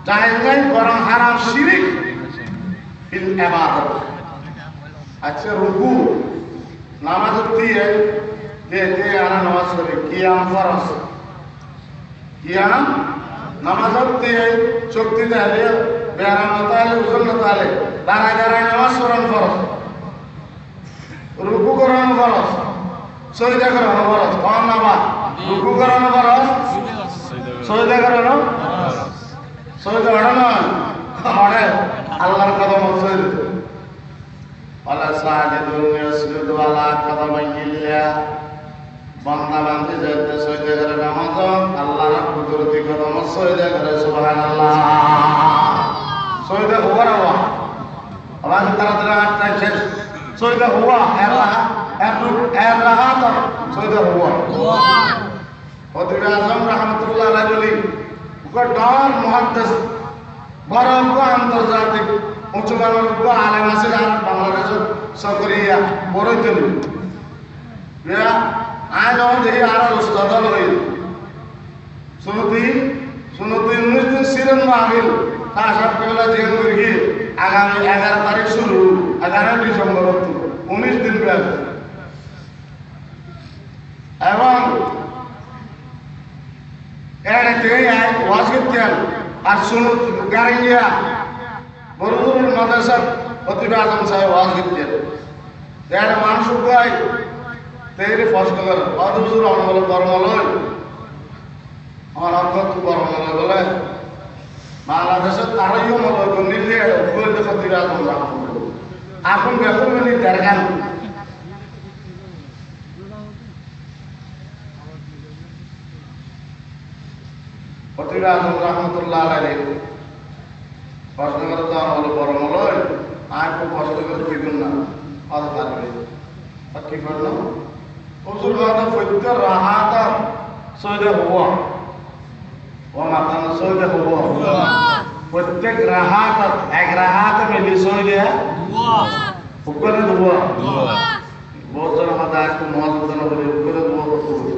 জায়েজ গরম হারাম শিরিক ফিল ইবাদত আচ্ছা রুকু নামাজ দিয়ে তে আনা নামাজ করি কিয়াম ফরজ কিয়াম নামাজ দিয়ে শক্তি দেয় ব্যায়াম তাহলে ওজন তাহলে দাঁড়ায় দাঁড়ায় নামাজ পড়ানো ফরজ রুকু করানো ফরজ সজদা করানো ফরজ কোন নামাজ রুকু করানো ফরজ সজদা করানো সজদা করানো মানে আল্লাহর কদম সজদা ওয়ালা সাজিদুন ইয়াসজুদু আলা কদমাইয়া বান্দা বান্দি যাতে সজদা করে নামাজ আল্লাহর কুদরতি কদম সজদা করে সুবহানাল্লাহ সজদা হুয়া আওয়াজ তাড়াতাড়ি আটটা শেষ সজদা হুয়া এর রাহাত সজদা হুয়া ওদের আজম রাহমাতুল্লাহ আলাইহি বলি ওকে ডন মুহাদ্দিস বড় আন্তর্জাতিক উচ্চ মানবিক আলেম আছে আর বাংলাদেশের সকরিয়া বড় চলি আয় দেখি আর উস্তাদ হই শুনতি 19 দিন সিরেন মাহফিল তা সব কেবলা জেল মুরগি আগামী 11 তারিখ শুরু 11 ডিসেম্বর 19 দিন ব্যাপী এবং এর থেকে ওয়াজ করতেন আর শুনুন গারিঙ্গিয়া বরুদুল মাদ্রাসা প্রতিভা আজম সাহেব ওয়াজ করতেন এর মানুষ উপায় তেরে ফসলের অদুজুর আমল কর্মলয় আমার অর্থ কর্মলয় বলে বাংলাদেশের তারাই মনে নিলে বলতে প্রতিভা আজম এখন ব্যাপক মিলি দেখান প্রতিভা আজম রহমতুল্লাহ আলাইহি প্রশ্ন করে তো আমল কর্মলয় আর খুব কষ্ট করে দিবেন না আর পারবে কি করলো হুজুর মাতা ফৈত্য রাহাত সৈদে হুয়া ও মাতা সৈদে হুয়া প্রত্যেক রাহাত এক রাহাত মিলি সৈদে হুয়া উপরে হুয়া বহুত জন মাতা একটু মত বদল করে উপরে হুয়া করতে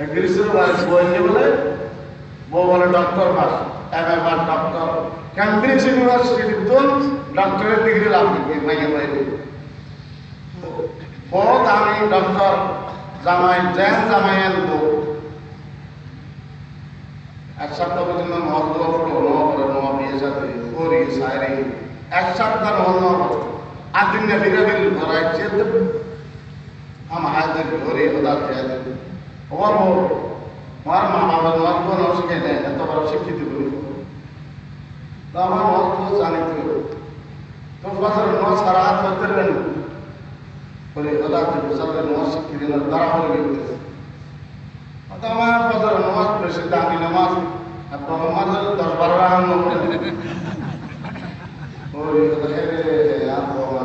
এক গ্রিসের বাস বললে বলে वो बोले डॉक्टर पास एमए पास डॉक्टर कैम्ब्रिज यूनिवर्सिटी तो डॉक्टरेट डिग्री लाभ नहीं पाए बहुत आमी डॉक्टर জামাই জেন জামাইয়ের বউ এক সপ্তাহ পর্যন্ত মহল নওয়া বিয়ে সাথে করি সাইরি এক সপ্তাহ মহল আদিন ने বিরাবিল করাই চেত हम हाजिर घोरी खुदा के और वो আমার মা বাবা আমার কোন শিখে দেয় এত বড় শিক্ষিত করি তো আমার মত জানি তো বছর 9 সারা হাত করতে পারেন বলে খোদা কে বছর 9 শিক্ষিত না তারা হয়ে গেছে তো আমার বছর 9 বেশি দামি নামাজ আপনি আমার 10-12 রাত নয় ওই কথা রে আর বাবা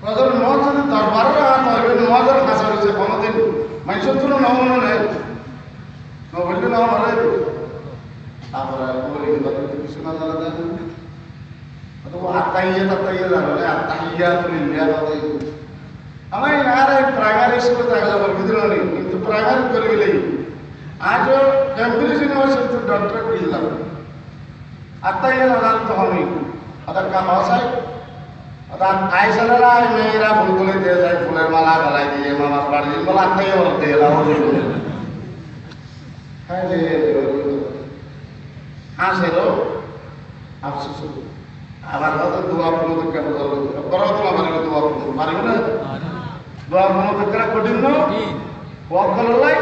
বছর 9 যদি 10-12 রাত হয় নমাজের কাছে হচ্ছে কোনদিন মানুষের জন্য নমুনা নেই বললে না মানে আমরা বলি কিছু না জানা যায় তো আত্মাইয়া জানে আত্মাইয়া লিল্লাহ আমি আর প্রাইমারি স্কুলে থাকলে ভিতরে নেই কিন্তু প্রাইমারি করে গেলেই আজ ক্যাম্ব্রিজ ইউনিভার্সিটি ডক্টরেট দিলাম আত্মাইয়া না জানতে হবে ওদের কাম হয় অর্থাৎ আইসালেরা মেয়েরা ফুল তুলে দিয়ে যায় ফুলের মালা গলায় দিয়ে মামার বাড়ি বলা আত্মাইয়া বলতে এলাম হ্যাঁ রে হাসেরও আফসোস আবার হয়তো দোয়া কোনো তো কেন করো তো আমার দোয়া পারিব না দোয়া কোনো তো কেন কঠিন না কত ভালো লাই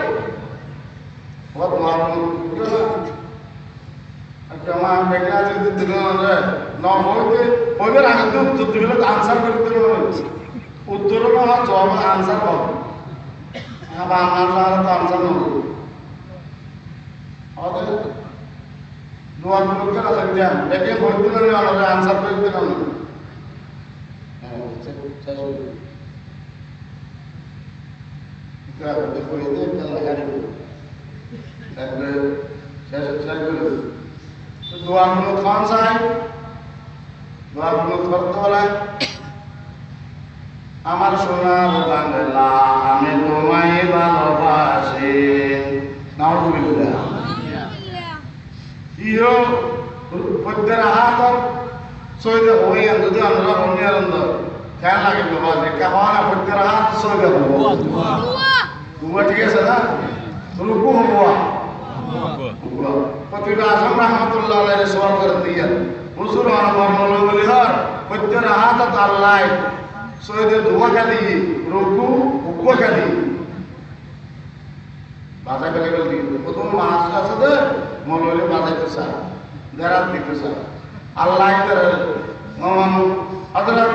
কত দোয়া কোনো আমার বেটা যদি দিল না বলতে বলবে আগে তো উত্তর দিলে আনসার করতে উত্তর না জবাব আনসার পাবো আবার আমার তো আনসার নেব আমাদের দোয়া গুলো কেন থাকতে একে বলতে পারি আমাদের আনসার করতে না দোয়া গুলো খান চাই দোয়া গুলো করতে হলে আমার সোনার বাংলা আমি তোমায় ভালোবাসি নাউজুবিল্লাহ ইয়ো পদ্মের হাত সইদে হই যদি আমরা অন্য আনন্দ খেয়াল লাগে বাবা যে কেমন পদ্মের হাত সইদে হবো বুয়া ঠিক আছে না রুকু হবো প্রতিভা আজম রহমতুল্লাহ আলাইহি সওয়াল করে দিয়ে হুজুর আমার মৌলভী হর পদ্মের হাত আল্লাহ সইদে ধোয়া খালি রুকু উকু খালি বাজা গেলে গেলে প্রথম মাস আছে তো মৌলভী বাজাইতে চায় দেরাত দিতে চায় আল্লাহ হযরত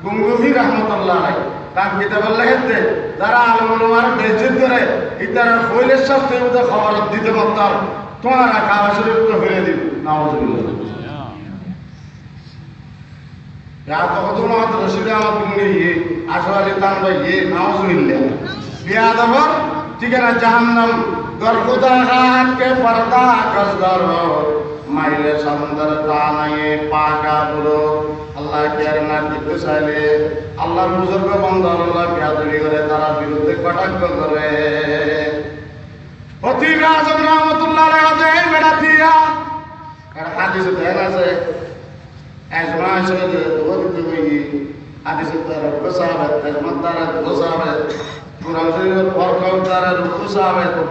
গঙ্গোহী রহমতুল্লাহ আলাইহি তার কিতাবের লেখেতে যারা আলমার বেজ্জত করে ইতারা হইলের সাথে ওদের খবর দিতে পারতাম তোমার খাওয়া শরীর তো হয়ে দিন নাউজুবিল্লাহ या तो तो मात्र रशीदा अपनी ये आशवाली तान भाई ये नाउजुबिल्लाह बियादवर ठीक है ना जहन्नम गरगुदा घाट के पर्दा कसदर माइले समुद्र तानाए पाका बुरो अल्लाह के अरना दिते साले अल्लाह बुजुर्ग बंदर अल्लाह बियादवी करे तारा विरुद्धे कटक करे খতিব আযম রাহমাতুল্লাহ আলাইহি বেড়া দিয়া আর হাদিসে দেন আছে আজমা আসলে দোয়া দিতে হই হাদিসে তার গোসাবে আজমা তার গোসাবে কোরআন শরীফের ফরকাও তার গোসাবে তো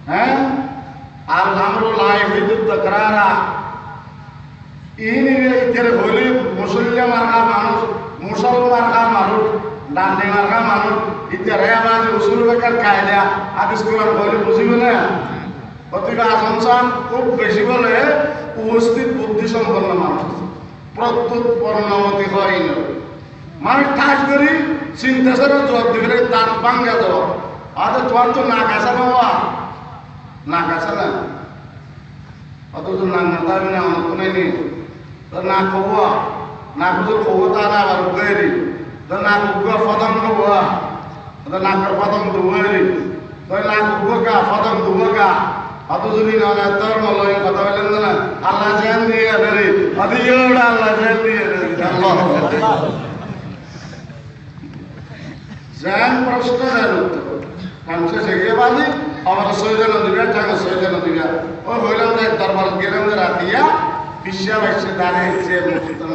হ্যাঁ আর আমরু লাই বিদ্যুৎ তকরারা ইনি ইতের হলি মুসলিম মার্কা মানুষ মুসলমান মার্কা মানুষ ডান্ডি মার্কা মানুষ ইতের আওয়াজ উসুল বেকার কায়দা হাদিস কোরআন হলি বুঝিবে না খতিব আযম সাহেব খুব বেশি বলে উপস্থিত বুদ্ধি সম্পন্ন মানুষ প্রত্যুত পর্ণমতি হয় না মানে ঠাস করি চিন্তা করে জবাব দিবে তার বাঙ্গা জবাব আর তোমার তো নাক আছে বাবা নাক আছে না অথচ নাক না তার না আমার কোনো নেই তোর নাক হবো নাক হুজুর হবো তা না আবার উগেরি তোর নাক উগুয়া ফদম হবো তোর নাকের ফদম দুয়ারি তোর নাক উগুয়া ফদম দুয়া অত যদি না তোর মলয় কথা বলেন না আল্লাহ জান দিয়ে রে অধিক আল্লাহ জান দিয়ে আল্লাহ জান প্রশ্ন দেন উত্তর কামসে সেগে বাজি আমার সৈজন দিবে টাকা সৈজন দিবে ও হইলাম যে দরবার গেলাম যে রাতিয়া বিশ্বা বাইছে দাঁড়িয়ে যে মুক্তন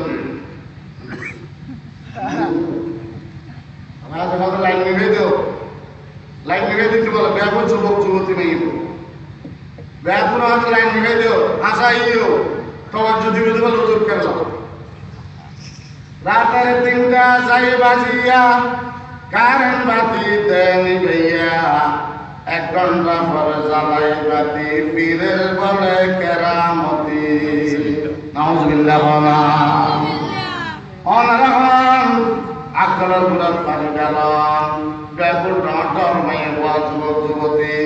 আমরা যখন লাইন নিবে দিও লাইন নিবে দিতে বলে ব্যাপক যুবক যুবতী নেই ব্যাপুর হাত লাইন নিবে দিও আশাইও তোমার যদি বুঝতে বলে হুজুর কেন রাতের 3টা যাই বাজিয়া কারেন্ট বাতি দেনি ভাইয়া 1 ঘন্টা পরে জ্বালাই বাতি পীরের বলে কেরামতি নাউজুবিল্লাহ বলা অনারহন আকলের বুড়ার পানি গেলাম ব্যাপুর ডর মাইয়ে যুবক যুবতী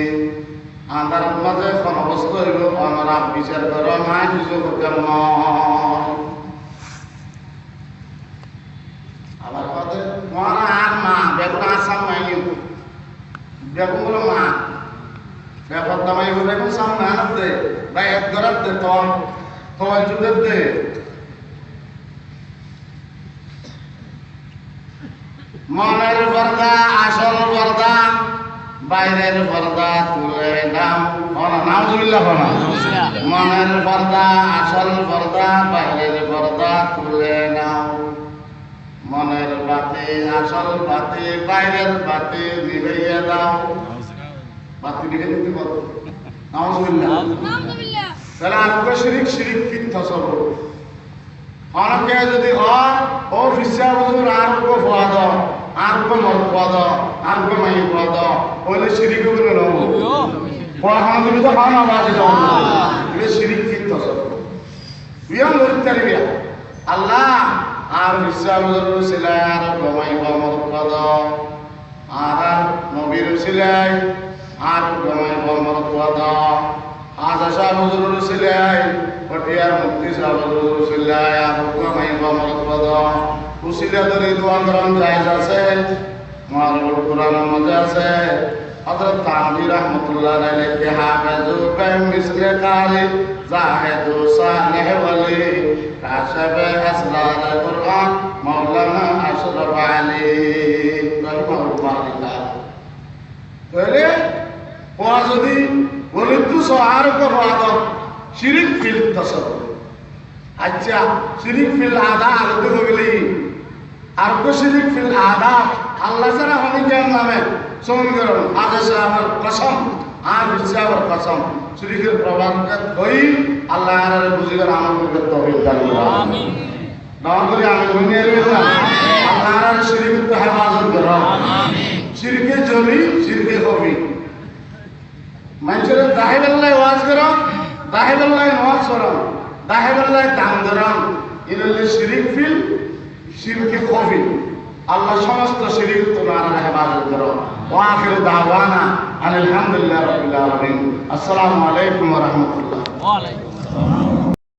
আন্ধার মাঝে কোন অবস্থা হইল অনারা বিচার কর নাই কিছু কেমন আবার কথা মরা আর মা বেগুন আসাম মাইও বেগুন বলো মা ব্যাপার দামাই বেগুন সামনে আনতে ভাই এক গরাত দে তোমার যুদ্ধের দে মনের পর্দা আসল পর্দা বাইরের পর্দা তুলে নাও নাউজুবিল্লাহ বলা মনের পর্দা আসল পর্দা বাইরের পর্দা তুলে নাও মনের বাতি আসল বাতি বাইরের বাতি নিভাইয়া দাও বাতি নিভে দিতে পারো নাউজুবিল্লাহ তাহলে আর শিরিক শিরিক কিন্তু সব অনেকে যদি হয় ও ফিসা বুঝুন আর ফোয়া দাও আর মদ ফোয়া দাও আর মাই ফোয়া দাও ওইলে শিরিক করে নেব পড়াশোনা তুমি তো খাও না বাজে যাও এটা শিরিক কিন্তু সব বিয়াম ধরতে বিয়া আল্লাহ আর ফিসা বুঝুন সিলাই আর মাই মদ ফোয়া দাও আর নবীর সিলাই আর মাই মদ ফোয়া দাও আজ আশা বুঝুন সিলাই পটিয়ার মুক্তি সাবুর সিল্লায় আবুকামাই বামরপদ কুশিলা ধরে দোয়া করম জায়েজ আছে মারুল কুরআন মধ্যে আছে হযরত তানভীর রাহমাতুল্লাহ আলাইহি কে হাফেজু বে মিসলে কারি জাহেদু সালেহ ওয়ালি কাশাবে আসরার কুরআন মাওলানা আশরাফ আলী রাহিমাহুল্লাহ তাহলে ও যদি বলি তো সহার করো আদব শিরিক ফিল তাসাব্বুর আচ্ছা শিরিক ফিল আদা আলাদা হয়ে গেলি আর কো শিরিক ফিল আদা আল্লাহ ছাড়া হনি কেন নামে সমান করুন আদেশ আমার কসম আর বিশ্বাসের কসম শিরিকের প্রভাবকে কই আল্লাহ আর বুঝিবার আমল করতে তৌফিক দান করুন আমিন দান করি আমি দুনিয়ার ভিতর আল্লাহ আর শিরিক তো হেফাজত করুন আমিন শিরকে জলি শিরকে হবি মানুষের দাহিবাল্লাহ ওয়াজ করো দাহিবাল্লাহ ওয়াজ করো দাহিবাল্লাহ দান করো ইনলে শিরিক ফিল শিরকে হবি আল্লাহ সমস্ত শিরিক তোমার হেফাজত করো ওয়া আখিরু দাওয়ানা আলহামদুলিল্লাহি রাব্বিল আলামিন আসসালামু আলাইকুম ওয়া রাহমাতুল্লাহ ওয়া আলাইকুম আসসালাম